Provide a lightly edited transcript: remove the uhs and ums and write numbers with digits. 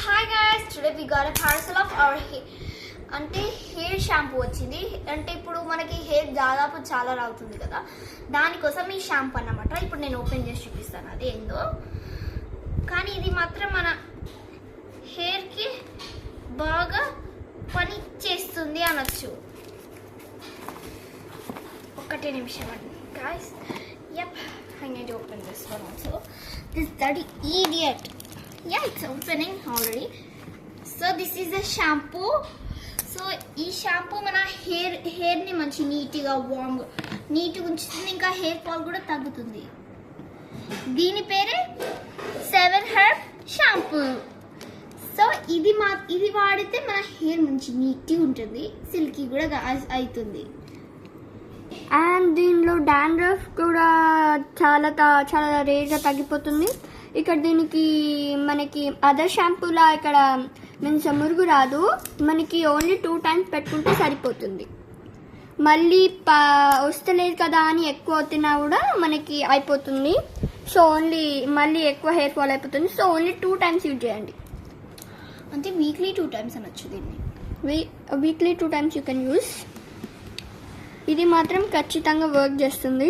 hi guys, today we got a parcel of our అంటే hair shampoo వచ్చింది. అంటే ఇప్పుడు మనకి హెయిర్ దాదాపు చాలా రావుతుంది కదా, దానికోసం ఈ షాంపూ అన్నమాట. ఇప్పుడు నేను ఓపెన్ చేసి చూపిస్తాను అది ఏందో. కానీ ఇది మాత్రం మన హెయిర్కి బాగా పని చేస్తుంది అనొచ్చు. ఒకటే నిమిషం అండి guys. Yep, I need to open this one also. This dirty idiot. Yeah, it's opening already. So this is a shampoo. So ఈ షాంపూ మన హెయిర్ని మంచి నీట్గా వామ్గా నీట్గా ఉంచుతుంది, ఇంకా హెయిర్ ఫాల్ కూడా తగ్గుతుంది. దీని పేరే 7 Herb షాంపూ. సో ఇది వాడితే మన హెయిర్ మంచి నీట్గా ఉంటుంది, సిల్కీ కూడా అవుతుంది. అండ్ దీనిలో డాండ్రఫ్ కూడా చాలా చాలా రేట్గా తగ్గిపోతుంది. ఇక్కడ దీనికి మనకి అదర్ షాంపూలా ఇక్కడ మీన్స్ మురుగు రాదు, మనకి ఓన్లీ 2 times పెట్టుకుంటే సరిపోతుంది. మళ్ళీ వస్తలేదు కదా అని ఎక్కువ అవుతున్నా కూడా మనకి అయిపోతుంది. సో ఓన్లీ మళ్ళీ ఎక్కువ హెయిర్ ఫాల్ అయిపోతుంది. సో ఓన్లీ 2 times యూజ్ చేయండి. అంటే వీక్లీ 2 times అనొచ్చు దీన్ని. Weekly 2 times you can use. ఇది మాత్రం ఖచ్చితంగా వర్క్ చేస్తుంది.